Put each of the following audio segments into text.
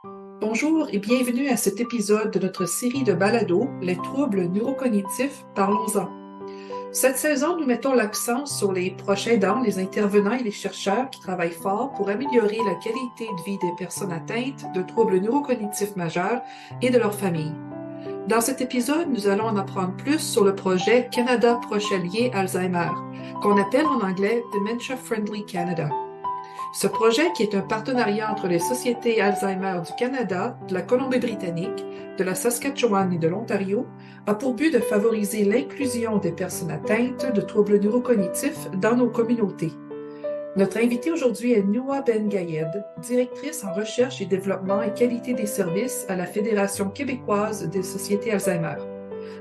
Bonjour et bienvenue à cet épisode de notre série de balados, Les troubles neurocognitifs, parlons-en. Cette saison, nous mettons l'accent sur les proches aidants, les intervenants et les chercheurs qui travaillent fort pour améliorer la qualité de vie des personnes atteintes de troubles neurocognitifs majeurs et de leurs familles. Dans cet épisode, nous allons en apprendre plus sur le projet Canada Proche Allié Alzheimer, qu'on appelle en anglais Dementia Friendly Canada. Ce projet, qui est un partenariat entre les sociétés Alzheimer du Canada, de la Colombie-Britannique, de la Saskatchewan et de l'Ontario, a pour but de favoriser l'inclusion des personnes atteintes de troubles neurocognitifs dans nos communautés. Notre invitée aujourd'hui est Noua Ben Gayed, directrice en recherche et développement et qualité des services à la Fédération québécoise des sociétés Alzheimer.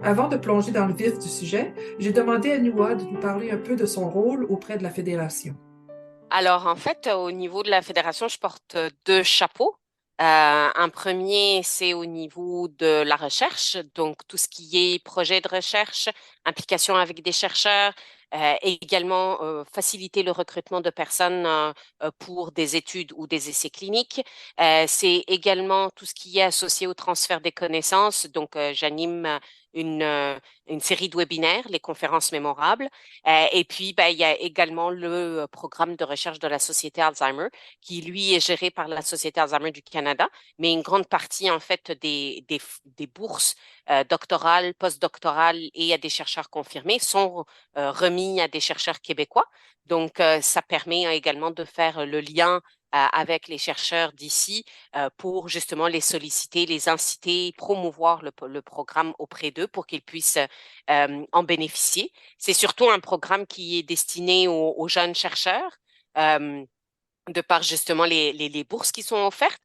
Avant de plonger dans le vif du sujet, j'ai demandé à Noua de nous parler un peu de son rôle auprès de la Fédération. Alors, en fait, au niveau de la fédération, je porte deux chapeaux. Un premier, c'est au niveau de la recherche, donc tout ce qui est projet de recherche, implication avec des chercheurs, et également faciliter le recrutement de personnes pour des études ou des essais cliniques. C'est également tout ce qui est associé au transfert des connaissances. Donc, j'anime une, euh, une série de webinaires, les conférences mémorables. Et puis, ben, il y a également le programme de recherche de la Société Alzheimer, qui, lui, est géré par la Société Alzheimer du Canada, mais une grande partie, en fait, des bourses doctorales, postdoctorales et à des chercheurs confirmés sont remis à des chercheurs québécois. Donc, ça permet également de faire le lien avec les chercheurs d'ici pour justement les solliciter, les inciter, promouvoir le programme auprès d'eux pour qu'ils puissent en bénéficier. C'est surtout un programme qui est destiné aux jeunes chercheurs, euh, de par justement les bourses qui sont offertes.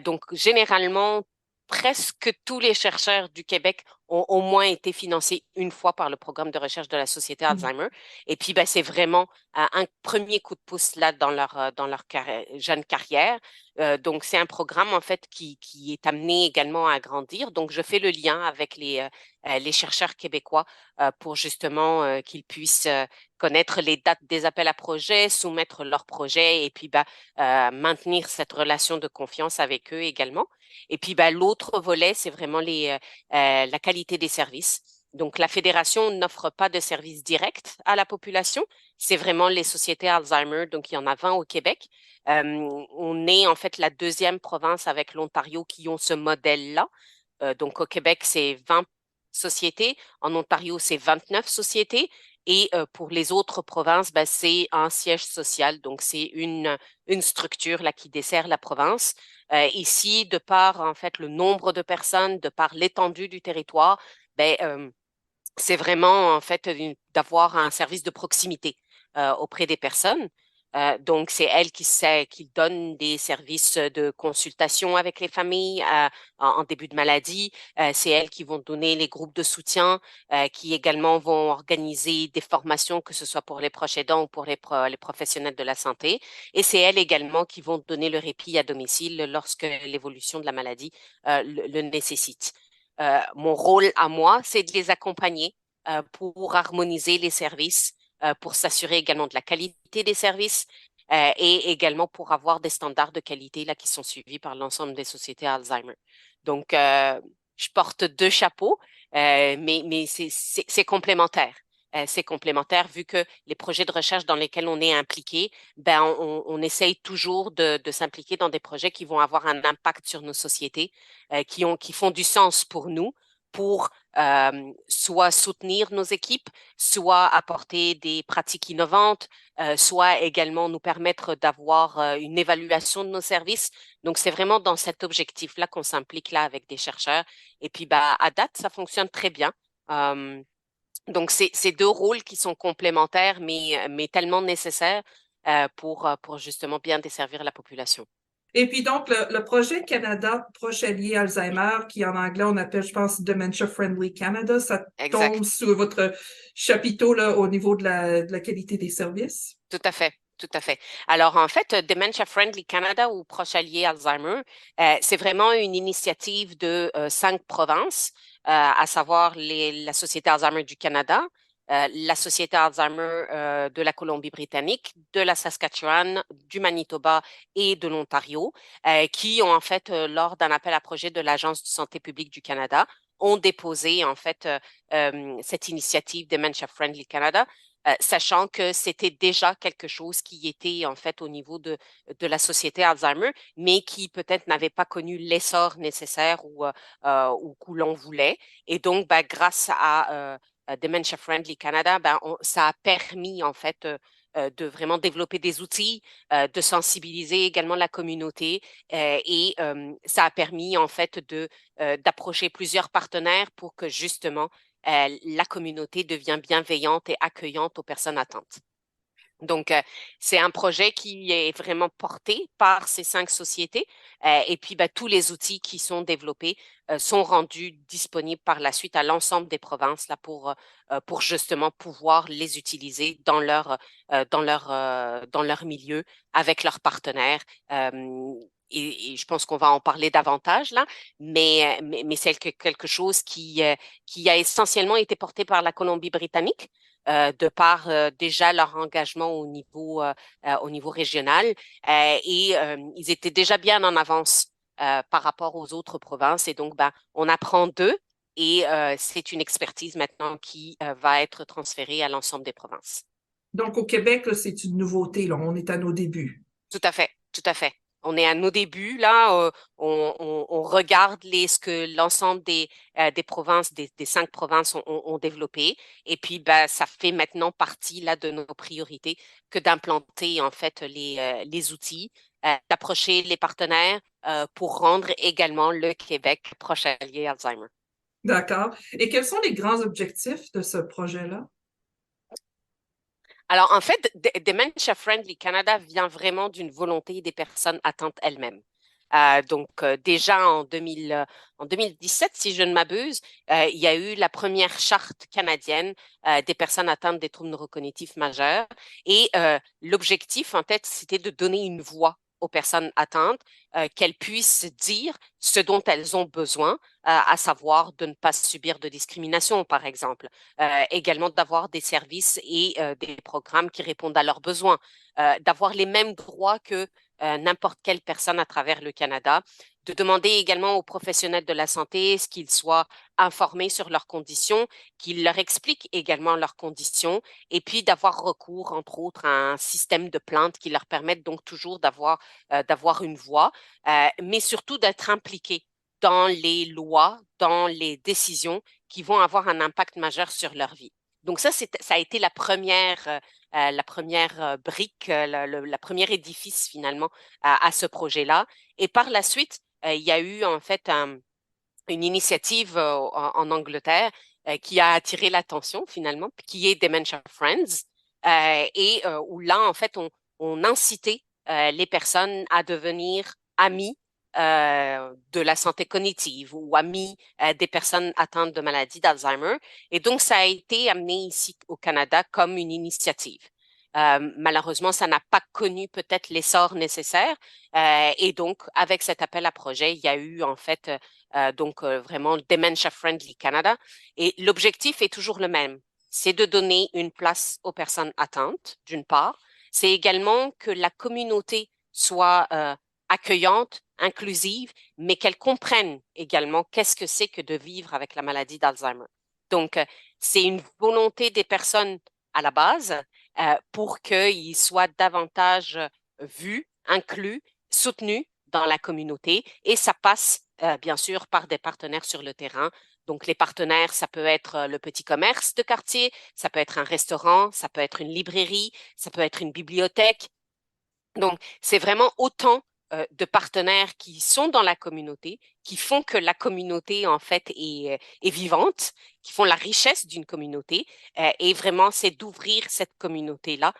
Donc, généralement, presque tous les chercheurs du Québec ont au moins été financés une fois par le programme de recherche de la Société Alzheimer. Et puis, ben, c'est vraiment un premier coup de pouce là dans leur jeune carrière. Donc, c'est un programme en fait qui est amené également à grandir. Donc, je fais le lien avec les chercheurs québécois pour justement qu'ils puissent connaître les dates des appels à projets, soumettre leurs projets et puis bah, maintenir cette relation de confiance avec eux également. Et puis bah, l'autre volet, c'est vraiment la qualité des services. Donc, la fédération n'offre pas de services directs à la population. C'est vraiment les sociétés Alzheimer. Donc, il y en a 20 au Québec. On est en fait la deuxième province avec l'Ontario qui ont ce modèle-là. Donc, au Québec, c'est 20 sociétés. En Ontario, c'est 29 sociétés. Et pour les autres provinces, ben, c'est un siège social. Donc, c'est une structure là, qui dessert la province. Ici, de par en fait le nombre de personnes, de par l'étendue du territoire, ben, c'est vraiment en fait d'avoir un service de proximité auprès des personnes. Donc, c'est elle qui donne des services de consultation avec les familles en début de maladie. C'est elles qui vont donner les groupes de soutien, qui également vont organiser des formations, que ce soit pour les proches aidants ou pour les professionnels de la santé. Et c'est elles également qui vont donner le répit à domicile lorsque l'évolution de la maladie le nécessite. Mon rôle à moi, c'est de les accompagner pour harmoniser les services, pour s'assurer également de la qualité des services et également pour avoir des standards de qualité là, qui sont suivis par l'ensemble des sociétés Alzheimer. Donc, je porte deux chapeaux, mais c'est complémentaire. C'est complémentaire vu que les projets de recherche dans lesquels on est impliqué, ben on essaye toujours de s'impliquer dans des projets qui vont avoir un impact sur nos sociétés, qui font du sens pour nous, pour soit soutenir nos équipes, soit apporter des pratiques innovantes, soit également nous permettre d'avoir une évaluation de nos services. Donc, c'est vraiment dans cet objectif-là qu'on s'implique là avec des chercheurs. Et puis, bah, à date, ça fonctionne très bien. Euh, donc, c'est deux rôles qui sont complémentaires, mais tellement nécessaires pour justement bien desservir la population. Et puis donc, le projet Canada Proche Allié Alzheimer, qui en anglais on appelle, je pense, Dementia Friendly Canada, ça tombe Exact. sous votre chapiteau là, au niveau de la qualité des services. Tout à fait. Tout à fait. Alors, en fait, Dementia Friendly Canada ou Proche Allié Alzheimer, c'est vraiment une initiative de 5 provinces, à savoir la Société Alzheimer du Canada, la Société Alzheimer de la Colombie-Britannique, de la Saskatchewan, du Manitoba et de l'Ontario, qui ont en fait, lors d'un appel à projet de l'Agence de santé publique du Canada, ont déposé en fait cette initiative Dementia Friendly Canada, sachant que c'était déjà quelque chose qui était en fait au niveau de la société Alzheimer, mais qui peut-être n'avait pas connu l'essor nécessaire ou que l'on voulait. Et donc, ben, grâce à Dementia Friendly Canada, ben, ça a permis en fait de vraiment développer des outils, de sensibiliser également la communauté et ça a permis en fait d'approcher plusieurs partenaires pour que justement la communauté devienne bienveillante et accueillante aux personnes atteintes. Donc, c'est un projet qui est vraiment porté par ces 5 sociétés. Et puis, ben, tous les outils qui sont développés sont rendus disponibles par la suite à l'ensemble des provinces là, pour justement pouvoir les utiliser dans leur milieu avec leurs partenaires. Et je pense qu'on va en parler davantage là, mais c'est quelque chose qui a essentiellement été porté par la Colombie-Britannique de par déjà leur engagement au niveau régional et ils étaient déjà bien en avance par rapport aux autres provinces et donc ben, on apprend d'eux et c'est une expertise maintenant qui va être transférée à l'ensemble des provinces. Donc, au Québec, là, c'est une nouveauté, là. On est à nos débuts. Tout à fait, tout à fait. On est à nos débuts, là. On regarde ce que l'ensemble des provinces, des 5 provinces ont développé. Et puis, ben, ça fait maintenant partie, là, de nos priorités que d'implanter, en fait, les outils, d'approcher les partenaires pour rendre également le Québec proche allié Alzheimer. D'accord. Et quels sont les grands objectifs de ce projet-là? Alors, en fait, Dementia Friendly Canada vient vraiment d'une volonté des personnes atteintes elles-mêmes. Donc, déjà en 2017, si je ne m'abuse, il y a eu la première charte canadienne des personnes atteintes des troubles neurocognitifs majeurs. Et l'objectif, en fait, c'était de donner une voix aux personnes atteintes, qu'elles puissent dire ce dont elles ont besoin, à savoir de ne pas subir de discrimination, par exemple, également d'avoir des services et des programmes qui répondent à leurs besoins, d'avoir les mêmes droits que n'importe quelle personne à travers le Canada, de demander également aux professionnels de la santé qu'ils soient informés sur leurs conditions, qu'ils leur expliquent également leurs conditions, et puis d'avoir recours, entre autres, à un système de plainte qui leur permette donc toujours d'avoir une voix, mais surtout d'être impliqués dans les lois, dans les décisions qui vont avoir un impact majeur sur leur vie. Donc ça a été la première brique, la première édifice finalement à ce projet-là. Et par la suite, il y a eu en fait une initiative en Angleterre qui a attiré l'attention finalement, qui est Dementia Friends, et où là en fait on incitait les personnes à devenir amis de la santé cognitive ou amis des personnes atteintes de maladies d'Alzheimer. Et donc, ça a été amené ici au Canada comme une initiative. Malheureusement, ça n'a pas connu peut-être l'essor nécessaire. Et donc, avec cet appel à projet, il y a eu en fait vraiment Dementia Friendly Canada. Et l'objectif est toujours le même. C'est de donner une place aux personnes atteintes, d'une part. C'est également que la communauté soit accueillante, inclusive, mais qu'elle comprenne également qu'est-ce que c'est que de vivre avec la maladie d'Alzheimer. Donc, c'est une volonté des personnes à la base pour qu'ils soient davantage vus, inclus, soutenus dans la communauté et ça passe bien sûr par des partenaires sur le terrain. Donc, les partenaires, ça peut être le petit commerce de quartier, ça peut être un restaurant, ça peut être une librairie, ça peut être une bibliothèque. Donc, c'est vraiment autant de partenaires qui sont dans la communauté, qui font que la communauté, en fait, est vivante, qui font la richesse d'une communauté. Et vraiment, c'est d'ouvrir cette communauté-là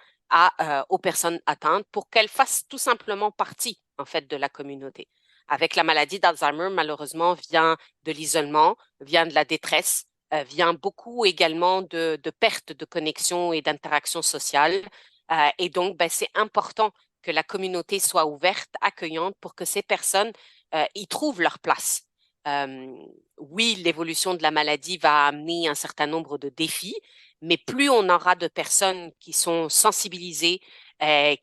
aux personnes atteintes pour qu'elles fassent tout simplement partie, en fait, de la communauté. Avec la maladie d'Alzheimer, malheureusement, vient de l'isolement, vient de la détresse, vient beaucoup également de perte de connexion et d'interaction sociale. Et donc, ben, c'est important que la communauté soit ouverte, accueillante pour que ces personnes y trouvent leur place. oui, l'évolution de la maladie va amener un certain nombre de défis, mais plus on aura de personnes qui sont sensibilisées,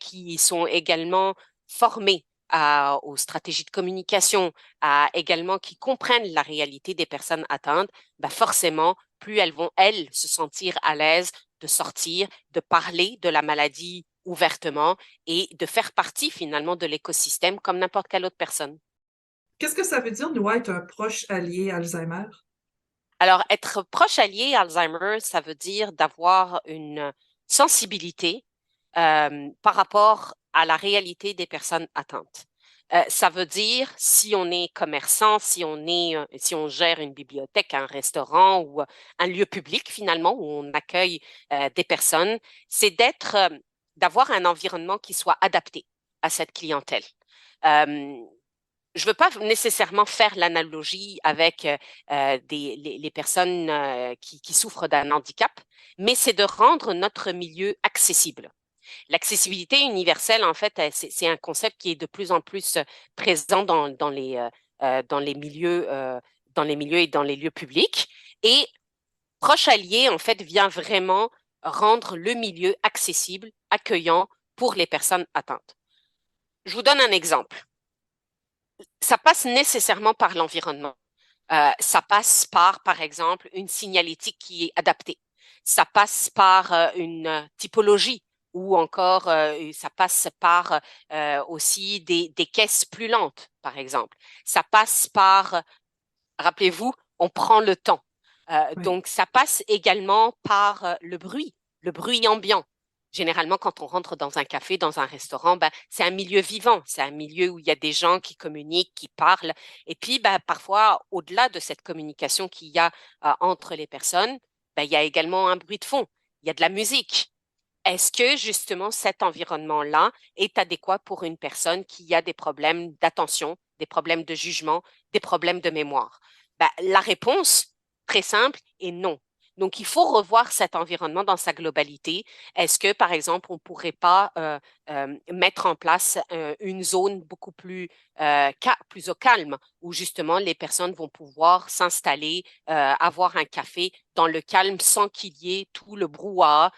qui sont également formées aux stratégies de communication, également qui comprennent la réalité des personnes atteintes, bah forcément, plus elles vont, elles, se sentir à l'aise de sortir, de parler de la maladie ouvertement et de faire partie finalement de l'écosystème comme n'importe quelle autre personne. Qu'est-ce que ça veut dire, nous, être un proche allié Alzheimer? Alors, être proche allié Alzheimer, ça veut dire d'avoir une sensibilité par rapport à la réalité des personnes atteintes. Ça veut dire si on est commerçant, si on gère une bibliothèque, un restaurant ou un lieu public finalement où on accueille des personnes, c'est d'avoir un environnement qui soit adapté à cette clientèle. Euh, je ne veux pas nécessairement faire l'analogie avec les personnes qui souffrent d'un handicap, mais c'est de rendre notre milieu accessible. L'accessibilité universelle, en fait, c'est un concept qui est de plus en plus présent dans les milieux et dans les lieux publics. Et Proche Allié, en fait, vient vraiment rendre le milieu accessible, accueillant pour les personnes atteintes. Je vous donne un exemple. Ça passe nécessairement par l'environnement. Ça passe par exemple, une signalétique qui est adaptée. Ça passe par une typologie ou encore ça passe par aussi des caisses plus lentes, par exemple. Ça passe par, rappelez-vous, on prend le temps. Oui. Donc, ça passe également par le bruit ambiant. Généralement, quand on rentre dans un café, dans un restaurant, ben, c'est un milieu vivant, c'est un milieu où il y a des gens qui communiquent, qui parlent. Et puis, ben, parfois, au-delà de cette communication qu'il y a entre les personnes, ben, il y a également un bruit de fond, il y a de la musique. Est-ce que justement cet environnement-là est adéquat pour une personne qui a des problèmes d'attention, des problèmes de jugement, des problèmes de mémoire? Ben, la réponse, très simple, est non. Donc, il faut revoir cet environnement dans sa globalité. Est-ce que, par exemple, on ne pourrait pas mettre en place une zone beaucoup plus au calme, où justement les personnes vont pouvoir s'installer, avoir un café dans le calme sans qu'il y ait tout le brouhaha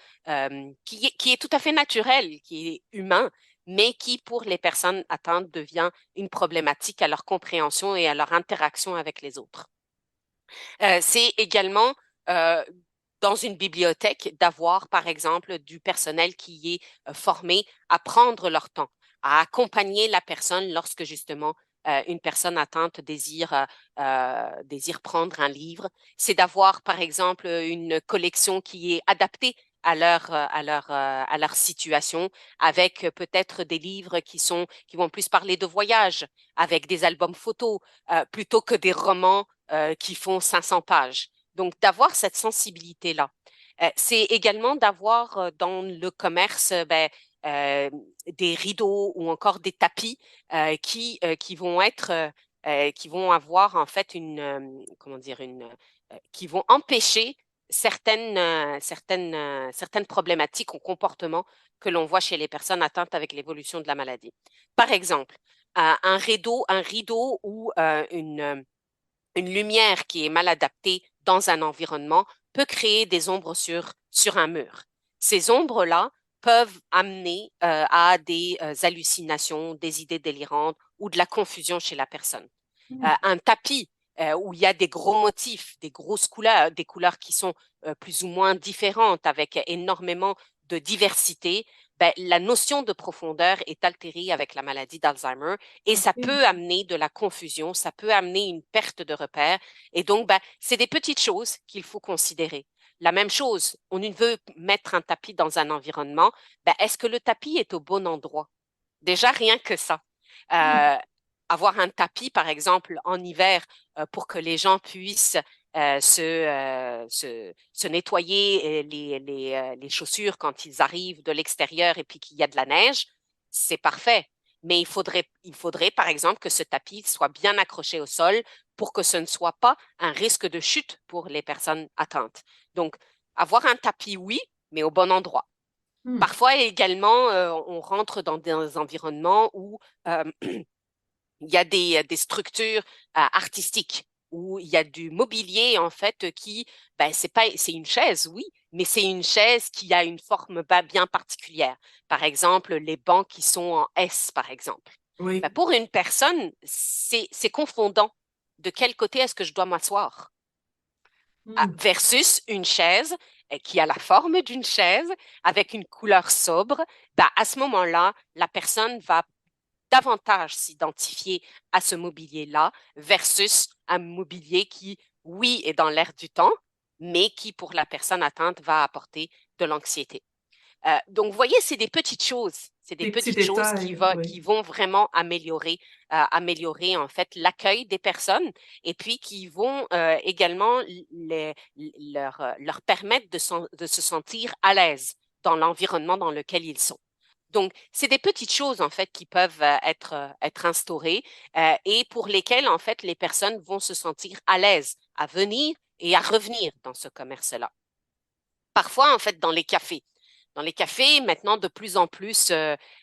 qui est tout à fait naturel, qui est humain, mais qui, pour les personnes atteintes, devient une problématique à leur compréhension et à leur interaction avec les autres. C'est également euh, dans une bibliothèque d'avoir, par exemple, du personnel qui est formé à prendre leur temps, à accompagner la personne lorsque justement une personne atteinte désire prendre un livre. C'est d'avoir, par exemple, une collection qui est adaptée à leur situation, avec peut-être des livres qui vont plus parler de voyage, avec des albums photos, plutôt que des romans qui font 500 pages. Donc, d'avoir cette sensibilité-là. C'est également d'avoir dans le commerce euh, des rideaux ou encore des tapis qui vont avoir en fait comment dire, qui vont empêcher certaines problématiques ou comportements que l'on voit chez les personnes atteintes avec l'évolution de la maladie. Par exemple, un rideau ou une lumière qui est mal adaptée dans un environnement peut créer des ombres sur un mur. Ces ombres-là peuvent amener à des hallucinations, des idées délirantes ou de la confusion chez la personne. Un tapis où il y a des gros motifs, des grosses couleurs, des couleurs qui sont plus ou moins différentes avec énormément de diversité, ben, la notion de profondeur est altérée avec la maladie d'Alzheimer et ça OK. peut amener de la confusion, ça peut amener une perte de repère. Et donc, ben, c'est des petites choses qu'il faut considérer. La même chose, on veut mettre un tapis dans un environnement, ben, est-ce que le tapis est au bon endroit? Déjà, rien que ça. Hmm. Euh, Avoir un tapis, par exemple, en hiver, pour que les gens puissent se nettoyer les chaussures quand ils arrivent de l'extérieur et puis qu'il y a de la neige, c'est parfait. Mais il faudrait, par exemple, que ce tapis soit bien accroché au sol pour que ce ne soit pas un risque de chute pour les personnes atteintes. Donc, avoir un tapis, oui, mais au bon endroit. Hmm. Parfois également, on rentre dans des environnements où il y a des structures artistiques. où il y a du mobilier, en fait, qui, ben, c'est une chaise, oui, mais c'est une chaise qui a une forme bien particulière. Par exemple, les bancs qui sont en S, par exemple. Ben, Oui. pour une personne, c'est confondant. De quel côté est-ce que je dois m'asseoir? Hmm. Versus une chaise qui a la forme d'une chaise avec une couleur sobre, ben, à ce moment-là, la personne va davantage s'identifier à ce mobilier-là versus un mobilier qui, oui, est dans l'air du temps, mais qui, pour la personne atteinte, va apporter de l'anxiété. Donc, vous voyez, c'est des petites choses. C'est des Des petits petites choses détails, qui oui. vont vraiment améliorer en fait l'accueil des personnes et puis qui vont également leur permettre de se sentir à l'aise dans l'environnement dans lequel ils sont. Donc, c'est des petites choses en fait qui peuvent être instaurées et pour lesquelles en fait les personnes vont se sentir à l'aise à venir et à revenir dans ce commerce-là. Parfois, en fait, dans les cafés, maintenant, de plus en plus,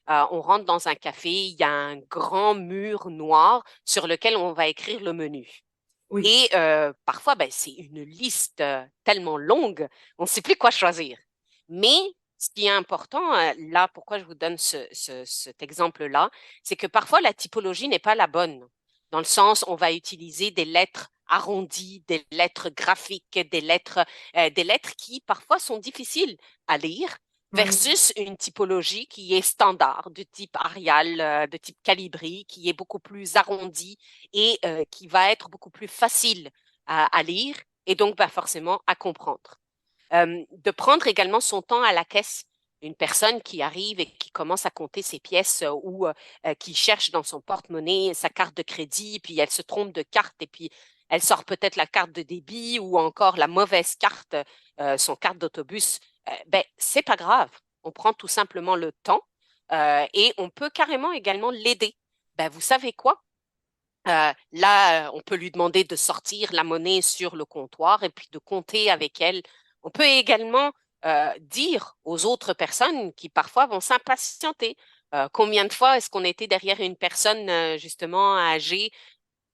on rentre dans un café, il y a un grand mur noir sur lequel on va écrire le menu. Oui. Et parfois, ben, c'est une liste tellement longue, on ne sait plus quoi choisir. Mais ce qui est important, là, pourquoi je vous donne cet exemple-là, c'est que parfois la typologie n'est pas la bonne. Dans le sens, on va utiliser des lettres arrondies, des lettres graphiques, des lettres qui parfois sont difficiles à lire, Oui. versus une typologie qui est standard, de type Arial, de type Calibri, qui est beaucoup plus arrondie et qui va être beaucoup plus facile à lire et donc bah, forcément à comprendre. De prendre également son temps à la caisse. Une personne qui arrive et qui commence à compter ses pièces ou qui cherche dans son porte-monnaie sa carte de crédit, puis elle se trompe de carte et puis elle sort peut-être la carte de débit ou encore la mauvaise carte, son carte d'autobus, ben, c'est pas grave. On prend tout simplement le temps et on peut carrément également l'aider. Ben, vous savez quoi? Là, on peut lui demander de sortir la monnaie sur le comptoir et puis de compter avec elle. On peut également dire aux autres personnes qui parfois vont s'impatienter. Combien de fois est-ce qu'on était derrière une personne justement âgée?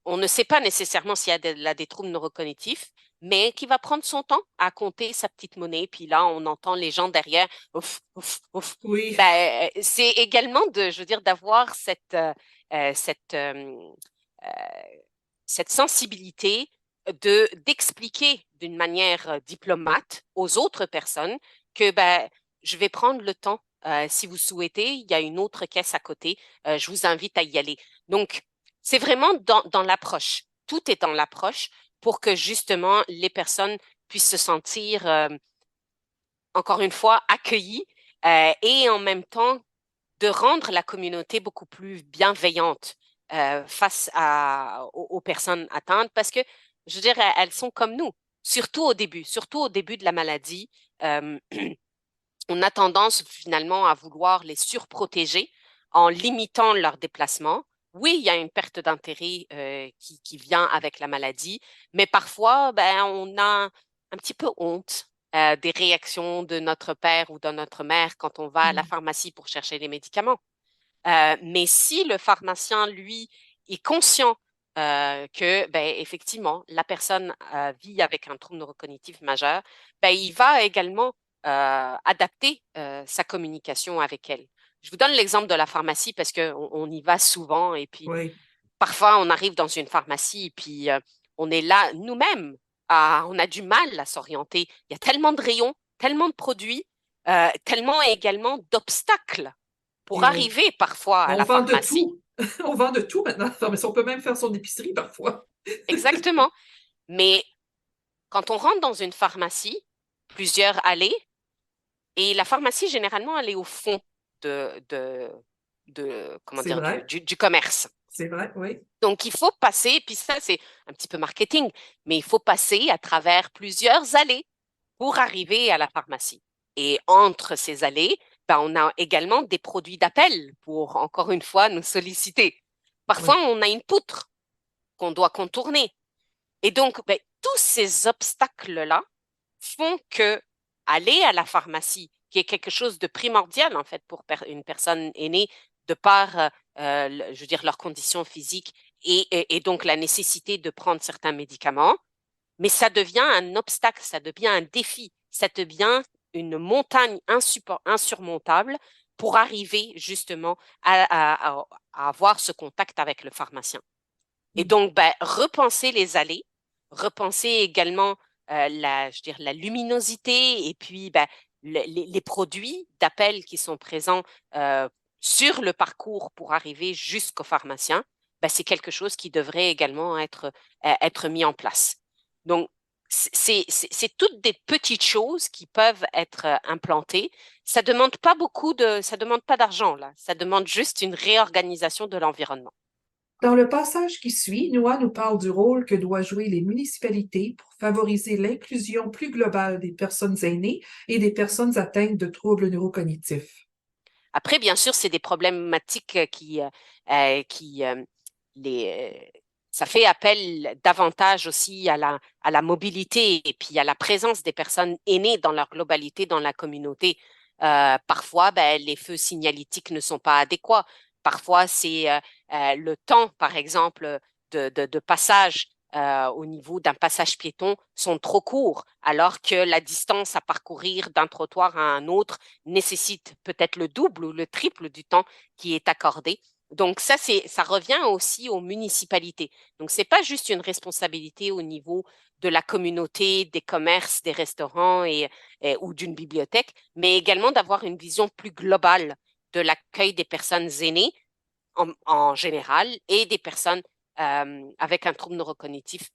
On ne sait pas nécessairement s'il y a des troubles neurocognitifs, mais qui va prendre son temps à compter sa petite monnaie. Puis là, on entend les gens derrière, ouf, ouf, ouf. Oui. Ben, c'est également je veux dire, d'avoir euh, cette, euh, euh, cette sensibilité d'expliquer d'une manière diplomate aux autres personnes que ben, je vais prendre le temps. Si vous souhaitez, il y a une autre caisse à côté. Je vous invite à y aller. Donc, c'est vraiment dans l'approche. Tout est dans l'approche pour que justement les personnes puissent se sentir, encore une fois, accueillies et en même temps de rendre la communauté beaucoup plus bienveillante aux personnes atteintes parce que, je veux dire, elles sont comme nous, surtout au début de la maladie. euh, on a tendance finalement à vouloir les surprotéger en limitant leurs déplacements. Oui, il y a une perte d'intérêt qui vient avec la maladie, mais parfois, ben, on a un petit peu honte des réactions de notre père ou de notre mère quand on va à la Hmm. pharmacie pour chercher des médicaments. Mais si le pharmacien, lui, est conscient que, ben, effectivement, la personne vit avec un trouble neurocognitif majeur, ben, il va également adapter sa communication avec elle. Je vous donne l'exemple de la pharmacie parce qu'on y va souvent et puis Oui. parfois on arrive dans une pharmacie et puis on est là nous-mêmes, on a du mal à s'orienter. Il y a tellement de rayons, tellement de produits, tellement également d'obstacles pour Et arriver parfois à on la vend de pharmacie. tout. On vend de tout maintenant. Non, mais on peut même faire son épicerie parfois. Exactement. Mais quand on rentre dans une pharmacie, plusieurs allées, et la pharmacie, généralement, elle est au fond comment C'est dire, vrai. du commerce. C'est vrai, oui. Donc, il faut passer, puis ça, c'est un petit peu marketing, mais il faut passer à travers plusieurs allées pour arriver à la pharmacie. Et entre ces allées, ben, on a également des produits d'appel pour, encore une fois, nous solliciter. Parfois, Oui. on a une poutre qu'on doit contourner. Et donc, ben, tous ces obstacles-là font que aller à la pharmacie, qui est quelque chose de primordial en fait pour une personne aînée, de par, je veux dire, leurs conditions physiques et donc la nécessité de prendre certains médicaments, mais ça devient un obstacle, ça devient un défi, ça devient une montagne insurmontable pour arriver justement à avoir ce contact avec le pharmacien. Et donc, ben, repenser les allées, repenser également je veux dire, la luminosité et puis ben, les produits d'appel qui sont présents euh, sur le parcours pour arriver jusqu'au pharmacien, ben, c'est quelque chose qui devrait également être mis en place. Donc, c'est toutes des petites choses qui peuvent être implantées. Ça demande pas d'argent, là. Ça demande juste une réorganisation de l'environnement. Dans le passage qui suit, Noah nous parle du rôle que doivent jouer les municipalités pour favoriser l'inclusion plus globale des personnes aînées et des personnes atteintes de troubles neurocognitifs. Après, bien sûr, c'est des problématiques qui ça fait appel davantage aussi à la mobilité et puis à la présence des personnes aînées dans leur globalité dans la communauté. Parfois, ben, les feux signalétiques ne sont pas adéquats. Parfois, c'est le temps, par exemple, de passage au niveau d'un passage piéton sont trop courts, alors que la distance à parcourir d'un trottoir à un autre nécessite peut-être le double ou le triple du temps qui est accordé. Donc ça revient aussi aux municipalités. Donc c'est pas juste une responsabilité au niveau de la communauté, des commerces, des restaurants ou d'une bibliothèque, mais également d'avoir une vision plus globale de l'accueil des personnes aînées en général et des personnes avec un trouble neurocognitif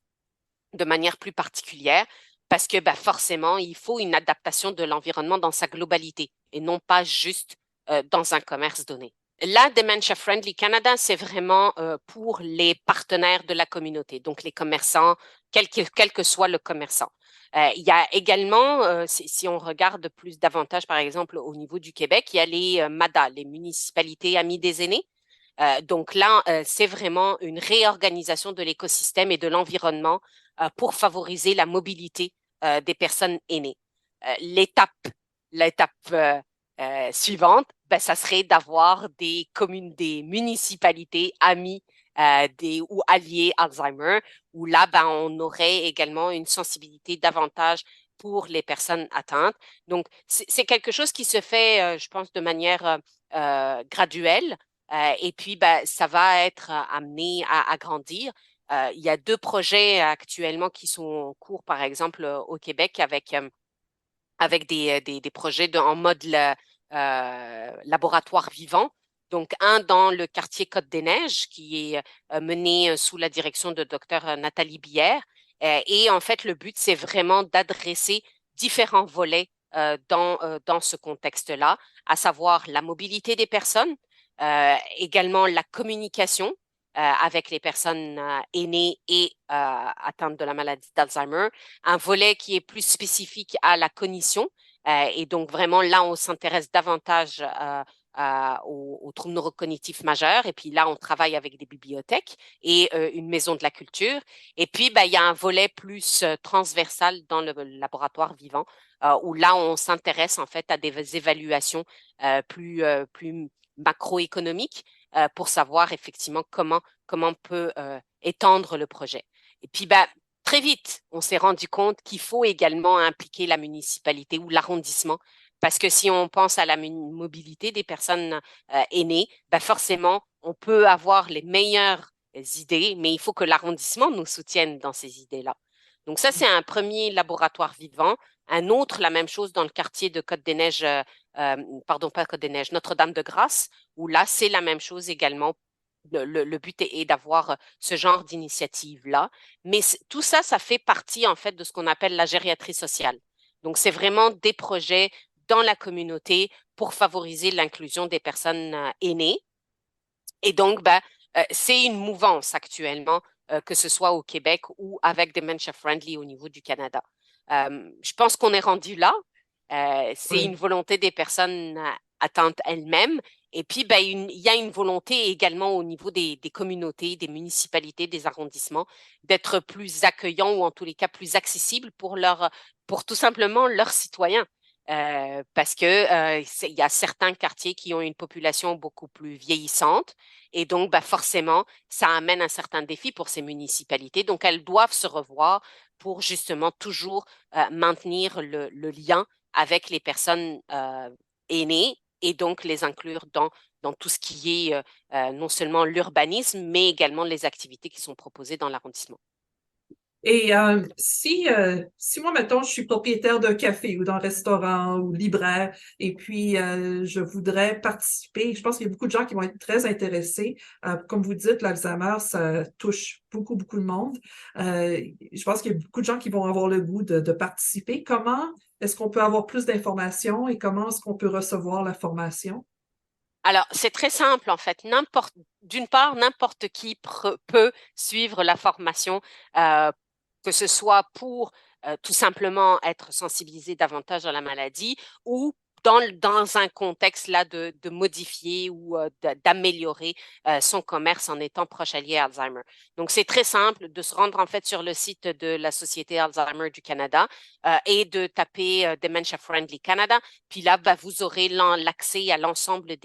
de manière plus particulière, parce que ben, forcément, il faut une adaptation de l'environnement dans sa globalité et non pas juste dans un commerce donné. La Dementia Friendly Canada, c'est vraiment pour les partenaires de la communauté, donc les commerçants, quel que soit le commerçant. Il y a également, si on regarde plus davantage, par exemple, au niveau du Québec, il y a les MADA, les municipalités amies des aînés. Donc là, c'est vraiment une réorganisation de l'écosystème et de l'environnement pour favoriser la mobilité des personnes aînées. L'étape suivante, ben, ça serait d'avoir des communes, des municipalités amies ou alliées Alzheimer, où là, ben, on aurait également une sensibilité davantage pour les personnes atteintes. Donc, c'est quelque chose qui se fait, je pense, de manière graduelle. Et puis, ben, ça va être amené à grandir. Il y a deux projets actuellement qui sont en cours, par exemple, au Québec, avec des projets en mode laboratoire vivant. Donc, un dans le quartier Côte-des-Neiges, qui est mené sous la direction de Dr Nathalie Bière. Et en fait, le but, c'est vraiment d'adresser différents volets dans ce contexte-là, à savoir la mobilité des personnes, également la communication avec les personnes aînées et atteintes de la maladie d'Alzheimer, un volet qui est plus spécifique à la cognition. Et donc, vraiment, là, on s'intéresse davantage aux troubles neurocognitifs majeurs. Et puis là, on travaille avec des bibliothèques et une maison de la culture. Et puis, ben, il y a un volet plus transversal dans le laboratoire vivant, où là, on s'intéresse en fait à des évaluations plus macroéconomiques pour savoir effectivement comment on peut étendre le projet. Et puis, ben, très vite, on s'est rendu compte qu'il faut également impliquer la municipalité ou l'arrondissement, parce que si on pense à la mobilité des personnes aînées, ben forcément, on peut avoir les meilleures idées, mais il faut que l'arrondissement nous soutienne dans ces idées-là. Donc ça, c'est un premier laboratoire vivant. Un autre, la même chose dans le quartier de Côte-des-Neiges, pardon, pas Côte-des-Neiges, Notre-Dame-de-Grâce, où là, c'est la même chose également. Le but est d'avoir ce genre d'initiative-là. Mais tout ça, ça fait partie en fait de ce qu'on appelle la gériatrie sociale. Donc, c'est vraiment des projets dans la communauté pour favoriser l'inclusion des personnes aînées. Et donc, ben, c'est une mouvance actuellement, que ce soit au Québec ou avec Dementia Friendly au niveau du Canada. Je pense qu'on est rendu là. C'est une Oui. volonté des personnes atteintes elles-mêmes. Et puis, ben, il y a une volonté également au niveau des communautés, des municipalités, des arrondissements, d'être plus accueillants ou en tous les cas plus accessibles pour tout simplement leurs citoyens. parce que il y a certains quartiers qui ont une population beaucoup plus vieillissante et donc bah, forcément, ça amène un certain défi pour ces municipalités. Donc, elles doivent se revoir pour justement toujours maintenir le lien avec les personnes aînées et donc les inclure dans tout ce qui est non seulement l'urbanisme, mais également les activités qui sont proposées dans l'arrondissement. Et si moi, mettons, je suis propriétaire d'un café ou d'un restaurant ou libraire, et puis je voudrais participer, je pense qu'il y a beaucoup de gens qui vont être très intéressés. Comme vous dites, l'Alzheimer, ça touche beaucoup, beaucoup de monde. Je pense qu'il y a beaucoup de gens qui vont avoir le goût de participer. Comment est-ce qu'on peut avoir plus d'informations et comment est-ce qu'on peut recevoir la formation? Alors, c'est très simple en fait. D'une part, n'importe qui peut suivre la formation, euh, que ce soit pour tout simplement être sensibilisé davantage à la maladie ou dans un contexte là de modifier ou d'améliorer son commerce en étant proche allié à Alzheimer. Donc, c'est très simple de se rendre en fait sur le site de la Société Alzheimer du Canada et de taper Dementia Friendly Canada. Puis là, bah, vous aurez l'accès à l'ensemble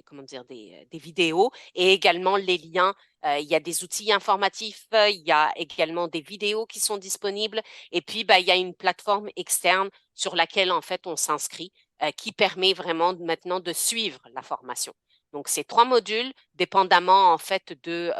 comment dire, des vidéos et également les liens. Il y a des outils informatifs, il y a également des vidéos qui sont disponibles et puis bah, il y a une plateforme externe sur laquelle en fait on s'inscrit qui permet vraiment maintenant de suivre la formation. Donc, ces trois modules, dépendamment en fait de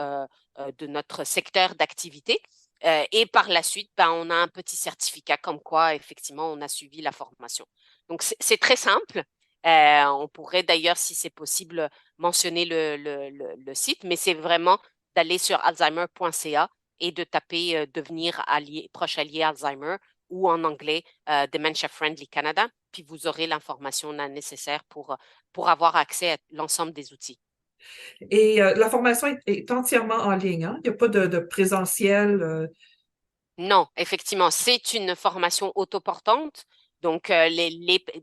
notre secteur d'activité. Et par la suite, ben, on a un petit certificat comme quoi, effectivement, on a suivi la formation. Donc, c'est très simple. On pourrait d'ailleurs, si c'est possible, mentionner le site, mais c'est vraiment d'aller sur alzheimer.ca et de taper devenir proche allié Alzheimer ou en anglais Dementia Friendly Canada, puis vous aurez l'information nécessaire pour avoir accès à l'ensemble des outils. Et la formation est entièrement en ligne, hein? Il n'y a pas de présentiel. Non, effectivement, c'est une formation autoportante. Donc,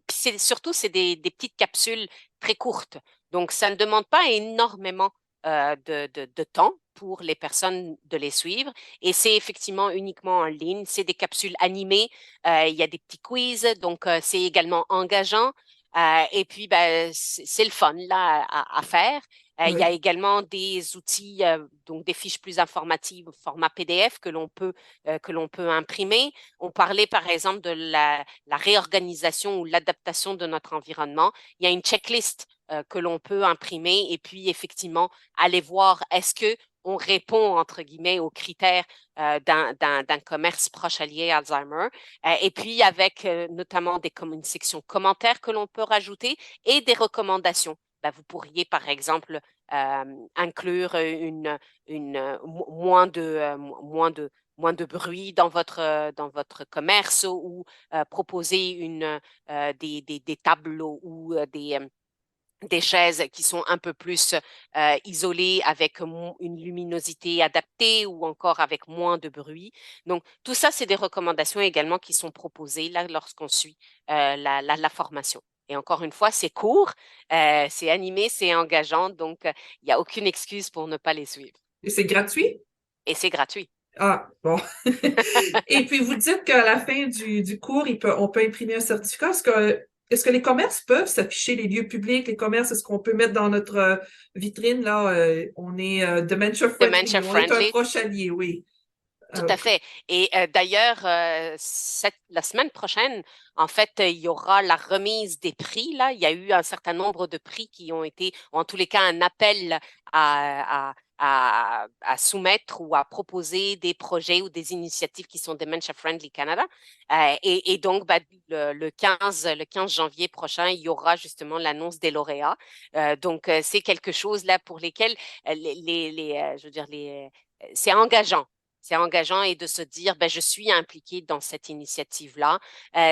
surtout, c'est des petites capsules très courtes. Donc, ça ne demande pas énormément de temps pour les personnes de les suivre. Et c'est effectivement uniquement en ligne. C'est des capsules animées. Il y a des petits quiz. Donc, c'est également engageant. Et puis, ben, c'est le fun là à faire. Il y a Oui. également des outils, donc des fiches plus informatives au format PDF que l'on peut imprimer. On parlait par exemple de la réorganisation ou l'adaptation de notre environnement. Il y a une checklist que l'on peut imprimer et puis effectivement aller voir est-ce que on répond entre guillemets aux critères d'un commerce proche allié à Alzheimer. Et puis avec notamment une section commentaires que l'on peut rajouter et des recommandations. Ben, vous pourriez par exemple inclure moins de bruit dans votre commerce ou proposer des tables ou des chaises qui sont un peu plus isolées avec une luminosité adaptée ou encore avec moins de bruit. Donc, tout ça, c'est des recommandations également qui sont proposées là lorsqu'on suit la formation. Et encore une fois, c'est court, c'est animé, c'est engageant, donc il n'y a aucune excuse pour ne pas les suivre. Et c'est gratuit? Et c'est gratuit. Ah, bon. Et puis, vous dites qu'à la fin du cours, on peut imprimer un certificat. Est-ce que les commerces peuvent s'afficher, les lieux publics, les commerces, est-ce qu'on peut mettre dans notre vitrine, là, on est dementia friendly, Dementia on est un friendly. proche allié, oui. Tout à fait. Et d'ailleurs, la semaine prochaine, en fait, il y aura la remise des prix. Là, il y a eu un certain nombre de prix qui ont été, ou en tous les cas, un appel à soumettre ou à proposer des projets ou des initiatives qui sont Dementia Friendly Canada. Et donc, bah, le 15 janvier prochain, il y aura justement l'annonce des lauréats. Donc, c'est quelque chose là pour lesquels je veux dire, c'est engageant. C'est engageant et de se dire, ben, je suis impliquée dans cette initiative-là.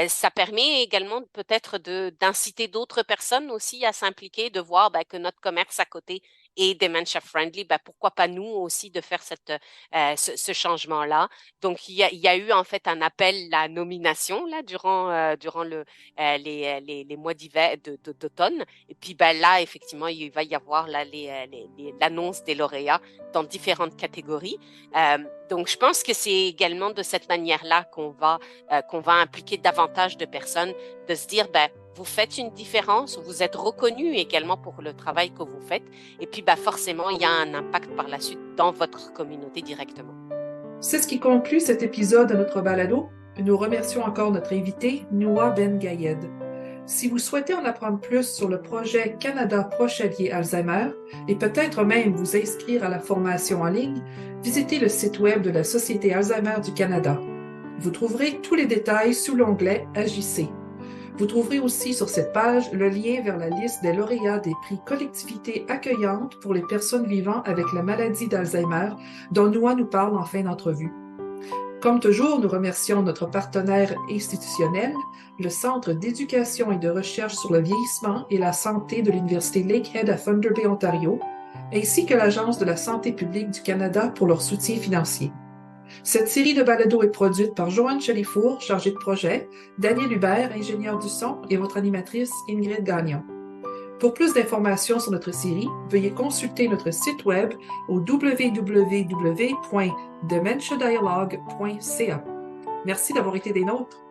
Ça permet également peut-être d'inciter d'autres personnes aussi à s'impliquer, de voir ben, que notre commerce à côté et dementia friendly, ben, pourquoi pas nous aussi de faire ce changement-là. Donc, il y a eu en fait un appel à nomination là durant les mois d'hiver, d'automne. Et puis ben, là, effectivement, il va y avoir là, l'annonce des lauréats dans différentes catégories. Donc, je pense que c'est également de cette manière-là qu'on va impliquer davantage de personnes, de se dire, ben, vous faites une différence, vous êtes reconnu également pour le travail que vous faites, et puis ben, forcément, il y a un impact par la suite dans votre communauté directement. C'est ce qui conclut cet épisode de notre balado. Nous remercions encore notre invité, Noua Ben Gayed. Si vous souhaitez en apprendre plus sur le projet Canada Proche Allié Alzheimer et peut-être même vous inscrire à la formation en ligne, visitez le site web de la Société Alzheimer du Canada. Vous trouverez tous les détails sous l'onglet Agissez. Vous trouverez aussi sur cette page le lien vers la liste des lauréats des prix Collectivité accueillante pour les personnes vivant avec la maladie d'Alzheimer dont Noua nous parle en fin d'entrevue. Comme toujours, nous remercions notre partenaire institutionnel, le Centre d'éducation et de recherche sur le vieillissement et la santé de l'Université Lakehead à Thunder Bay, Ontario, ainsi que l'Agence de la santé publique du Canada pour leur soutien financier. Cette série de balados est produite par Joanne Chalifour, chargée de projet, Daniel Hubert, ingénieur du son, et votre animatrice Ingrid Gagnon. Pour plus d'informations sur notre série, veuillez consulter notre site web au www.dementiadialogue.ca. Merci d'avoir été des nôtres.